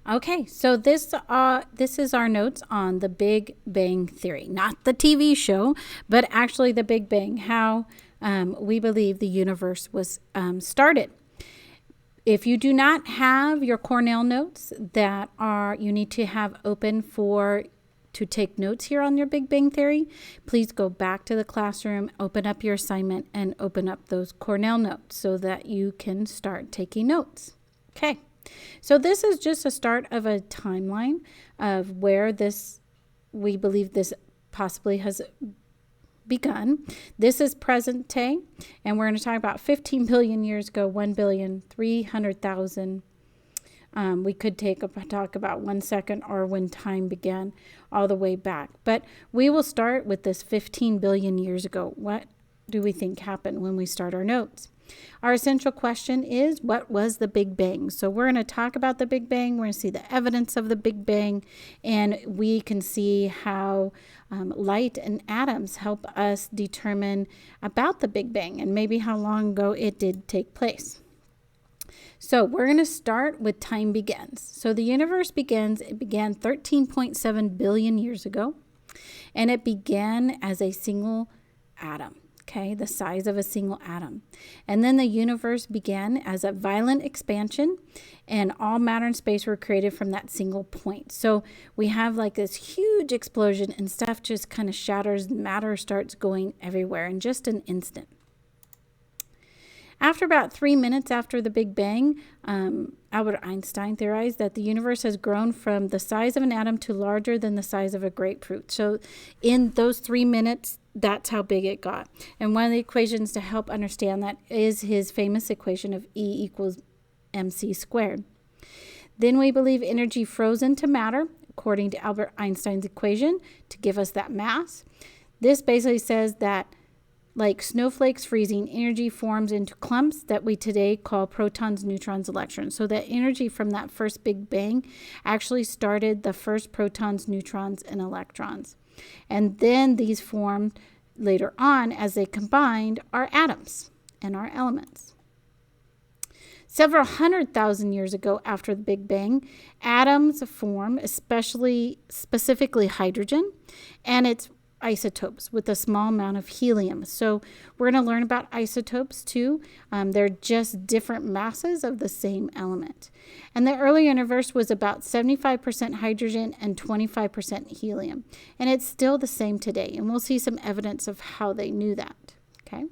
Okay, so this is our notes on the Big Bang Theory, not the TV show, but actually the Big Bang, how we believe the universe was started. If you do not have your Cornell notes that you need to have open to take notes here on your Big Bang Theory, please go back to the classroom, open up your assignment, and open up those Cornell notes so that you can start taking notes. Okay. So this is just a start of a timeline of where we believe this possibly has begun. This is present day, and we're going to talk about 15 billion years ago, 1,300,000. We could talk about 1 second or when time began all the way back. But we will start with this 15 billion years ago. What do we think happened when we start our notes? Our essential question is, what was the Big Bang? So we're going to talk about the Big Bang. We're going to see the evidence of the Big Bang, and we can see how light and atoms help us determine about the Big Bang and maybe how long ago it did take place. So we're going to start with time begins. So the universe began 13.7 billion years ago, and it began as a single atom. Okay, the size of a single atom. And then the universe began as a violent expansion, and all matter and space were created from that single point. So we have like this huge explosion, and stuff just kind of shatters. Matter starts going everywhere in just an instant. After about 3 minutes after the Big Bang, Albert Einstein theorized that the universe has grown from the size of an atom to larger than the size of a grapefruit. So in those 3 minutes, that's how big it got. And one of the equations to help understand that is his famous equation of E equals mc squared. Then we believe energy froze into matter, according to Albert Einstein's equation, to give us that mass. This basically says that like snowflakes freezing, energy forms into clumps that we today call protons, neutrons, electrons. So that energy from that first Big Bang actually started the first protons, neutrons, and electrons. And then these formed later on as they combined our atoms and our elements. Several 100,000 years ago after the Big Bang, atoms form, specifically hydrogen, and its isotopes with a small amount of helium. So we're going to learn about isotopes too. They're just different masses of the same element. And the early universe was about 75% hydrogen and 25% helium. And it's still the same today. And we'll see some evidence of how they knew that. Okay.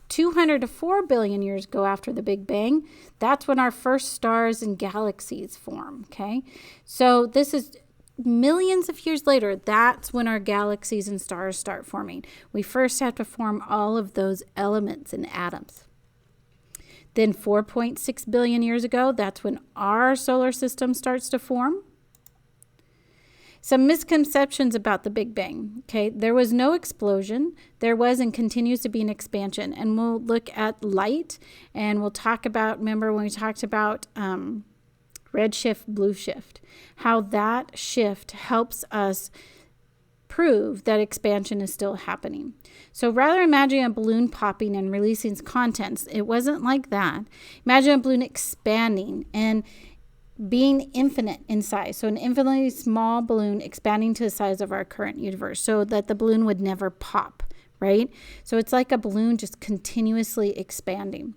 200 to 4 billion years ago after the Big Bang, that's when our first stars and galaxies form. Okay. So this is millions of years later, that's when our galaxies and stars start forming. We first have to form all of those elements and atoms. Then 4.6 billion years ago, that's when our solar system starts to form. Some misconceptions about the Big Bang. Okay, there was no explosion. There was and continues to be an expansion. And we'll look at light, and we'll talk about, remember when we talked about red shift, blue shift, how that shift helps us prove that expansion is still happening. So rather imagine a balloon popping and releasing its contents. It wasn't like that. Imagine a balloon expanding and being infinite in size. So an infinitely small balloon expanding to the size of our current universe so that the balloon would never pop, right? So it's like a balloon just continuously expanding.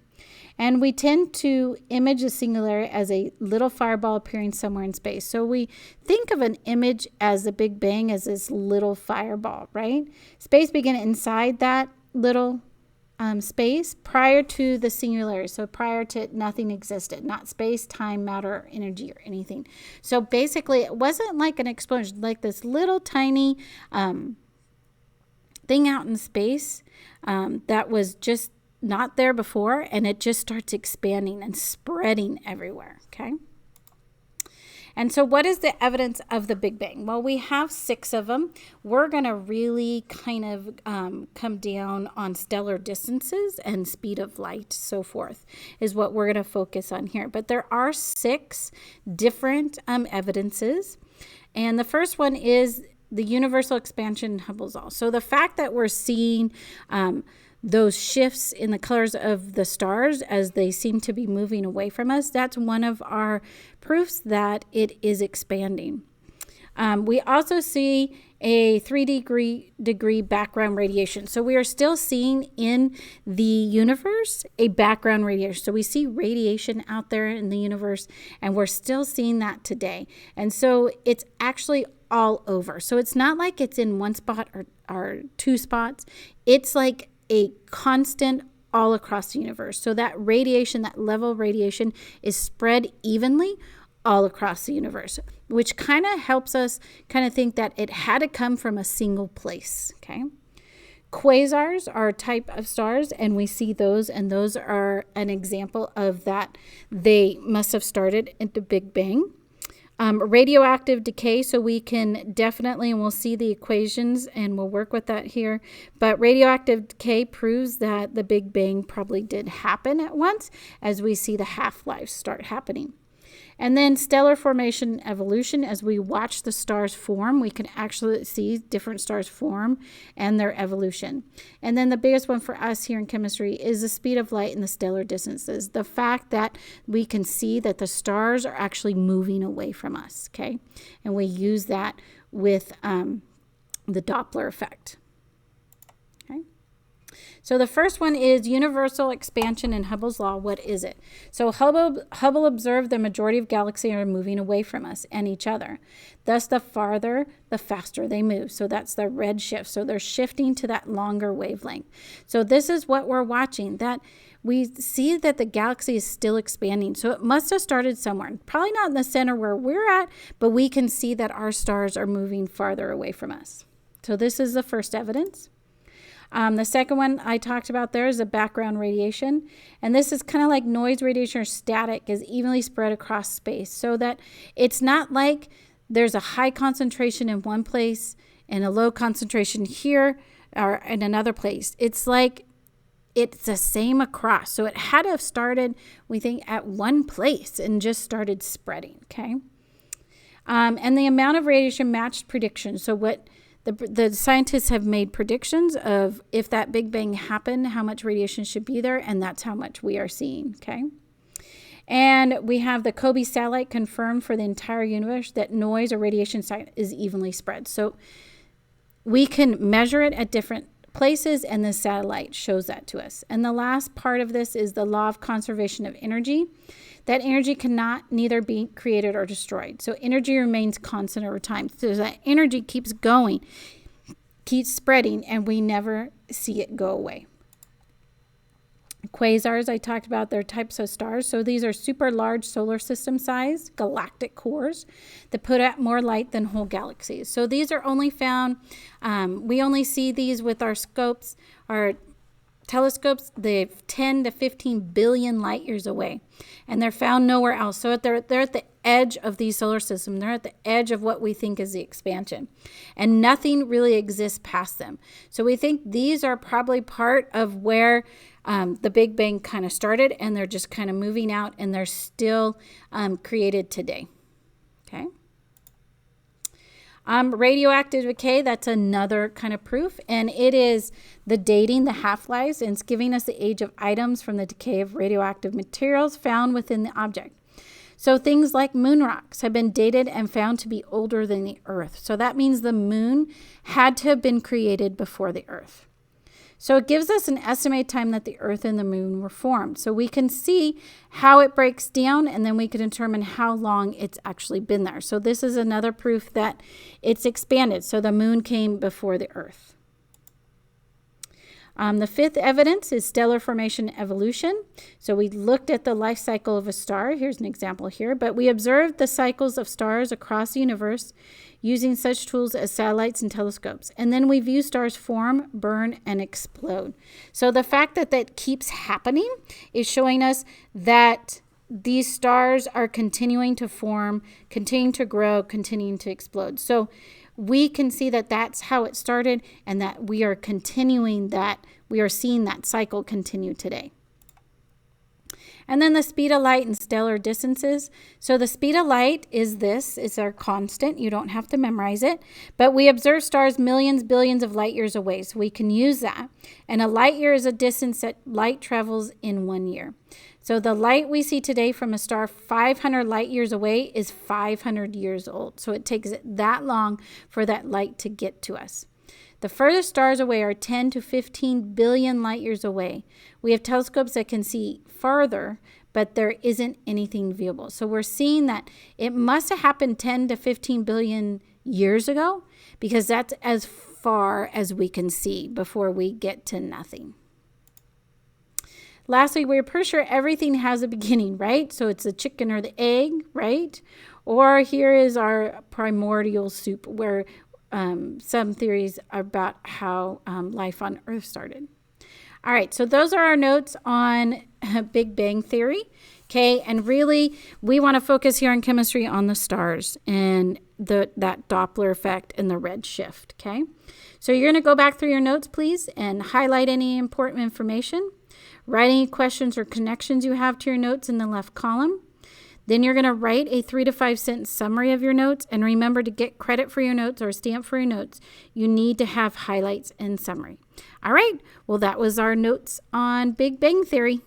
And we tend to image a singularity as a little fireball appearing somewhere in space. So we think of an image as the Big Bang as this little fireball, right? Space began inside that little space prior to the singularity. So prior to it, nothing existed, not space, time, matter, or energy, or anything. So basically, it wasn't like an explosion, like this little tiny thing out in space that was just not there before, and it just starts expanding and spreading everywhere, okay? And so what is the evidence of the Big Bang? Well, we have 6 of them. We're going to really kind of come down on stellar distances and speed of light, so forth, is what we're going to focus on here. But there are 6 different evidences. And the first one is the universal expansion in Hubble's law. So the fact that we're seeing those shifts in the colors of the stars as they seem to be moving away from us, that's one of our proofs that it is expanding. We also see a 3-degree background radiation. So we are still seeing in the universe a background radiation. So we see radiation out there in the universe, and we're still seeing that today. And so it's actually all over. So it's not like it's in one spot or two spots. It's like a constant all across the universe. So that radiation, that level of radiation, is spread evenly all across the universe, which kind of helps us kind of think that it had to come from a single place, okay? Quasars are a type of stars, and we see those, and those are an example of that. They must have started at the Big Bang. Radioactive decay, so we can definitely, and we'll see the equations, and we'll work with that here, but radioactive decay proves that the Big Bang probably did happen at once, as we see the half-lives start happening. And then stellar formation evolution, as we watch the stars form, we can actually see different stars form and their evolution. And then the biggest one for us here in chemistry is the speed of light and the stellar distances. The fact that we can see that the stars are actually moving away from us, okay? And we use that with the Doppler effect. So the first one is universal expansion in Hubble's law. What is it? So Hubble observed the majority of galaxies are moving away from us and each other. Thus, the farther, the faster they move. So that's the red shift. So they're shifting to that longer wavelength. So this is what we're watching, that we see that the galaxy is still expanding. So it must have started somewhere. Probably not in the center where we're at, but we can see that our stars are moving farther away from us. So this is the first evidence. The second one I talked about there is the background radiation. And this is kind of like noise radiation or static is evenly spread across space, so that it's not like there's a high concentration in one place and a low concentration here or in another place. It's like it's the same across. So it had to have started, we think, at one place and just started spreading, okay? And the amount of radiation matched predictions. So what the scientists have made predictions of if that Big Bang happened, how much radiation should be there, and that's how much we are seeing, okay? And we have the Kobe satellite confirmed for the entire universe that noise or radiation is evenly spread. So we can measure it at different places, and the satellite shows that to us. And the last part of this is the law of conservation of energy. That energy cannot neither be created or destroyed. So energy remains constant over time. So that energy keeps going, keeps spreading, and we never see it go away. Quasars, I talked about, they're types of stars. So these are super large solar system size galactic cores that put out more light than whole galaxies. So these are only found, we only see these with our scopes, our telescopes, they're 10 to 15 billion light years away, and they're found nowhere else. So they're at the edge of the solar system. They're at the edge of what we think is the expansion, and nothing really exists past them. So we think these are probably part of where the Big Bang kind of started, and they're just kind of moving out, and they're still created today. Okay. Radioactive decay, that's another kind of proof, and it is the dating, the half-lives, and it's giving us the age of items from the decay of radioactive materials found within the object. So things like moon rocks have been dated and found to be older than the Earth. So that means the moon had to have been created before the Earth. So it gives us an estimated time that the Earth and the moon were formed. So we can see how it breaks down, and then we can determine how long it's actually been there. So this is another proof that it's expanded. So the moon came before the Earth. The fifth evidence is stellar formation evolution. So we looked at the life cycle of a star. Here's an example here. But we observed the cycles of stars across the universe using such tools as satellites and telescopes. And then we view stars form, burn, and explode. So the fact that that keeps happening is showing us that these stars are continuing to form, continuing to grow, continuing to explode. So we can see that that's how it started, and that we are continuing that, we are seeing that cycle continue today. And then the speed of light and stellar distances. So the speed of light is this. It's our constant. You don't have to memorize it. But we observe stars millions, billions of light years away. So we can use that. And a light year is a distance that light travels in 1 year. So the light we see today from a star 500 light years away is 500 years old. So it takes it that long for that light to get to us. The furthest stars away are 10 to 15 billion light years away. We have telescopes that can see farther, but there isn't anything viewable. So we're seeing that it must have happened 10 to 15 billion years ago, because that's as far as we can see before we get to nothing. Lastly, we're pretty sure everything has a beginning, right? So it's the chicken or the egg, right? Or here is our primordial soup, where some theories about how life on Earth started. All right, so those are our notes on Big Bang Theory, okay? And really, we want to focus here in chemistry on the stars and that Doppler effect and the red shift, okay? So you're going to go back through your notes, please, and highlight any important information. Write any questions or connections you have to your notes in the left column. Then you're going to write a 3 to 5 sentence summary of your notes. And remember, to get credit for your notes or a stamp for your notes, you need to have highlights and summary. All right. Well, that was our notes on Big Bang Theory.